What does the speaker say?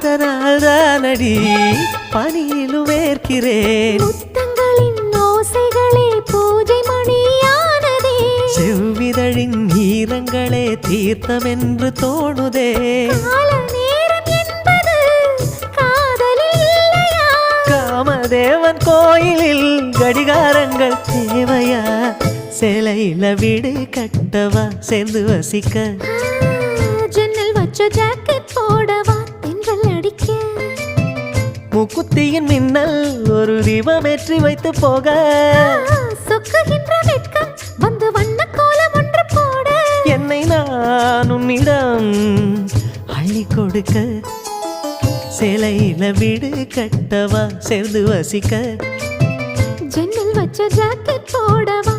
அதனால் தானடி பனியிலும் வேர்க்கிறேன். முத்தங்களின் ஓசைகளே பூஜை மணியானதே. செவ்விதழின் ஈரங்களே தீர்த்தமென்று தோணுதே. கால நேரம் என்பது காதலில் இல்லையா? காமதேவன் கோயிலில் கடிகாரங்கள் தேவையா? சேலையில வீடு கட்டவா சேர்ந்து வசிக்க? ஜன்னல் வச்ச ஜாக்கெட் போடவா தென்றல் அடிக்க? முக்குத்தியின் மின்னல் ஒரு தீபமேற்றி வைத்து போக. சொக்குகின்ற வெட்கம் வந்து வண்ண கோலம் ஒன்று போட. என்னை நான் உன்னிடம் அள்ளி கொடுக்க. சேலையில வீடு கட்டவா சேர்ந்து வசிக்க? ஜன்னல் வச்ச ஜாக்கெட் போடவா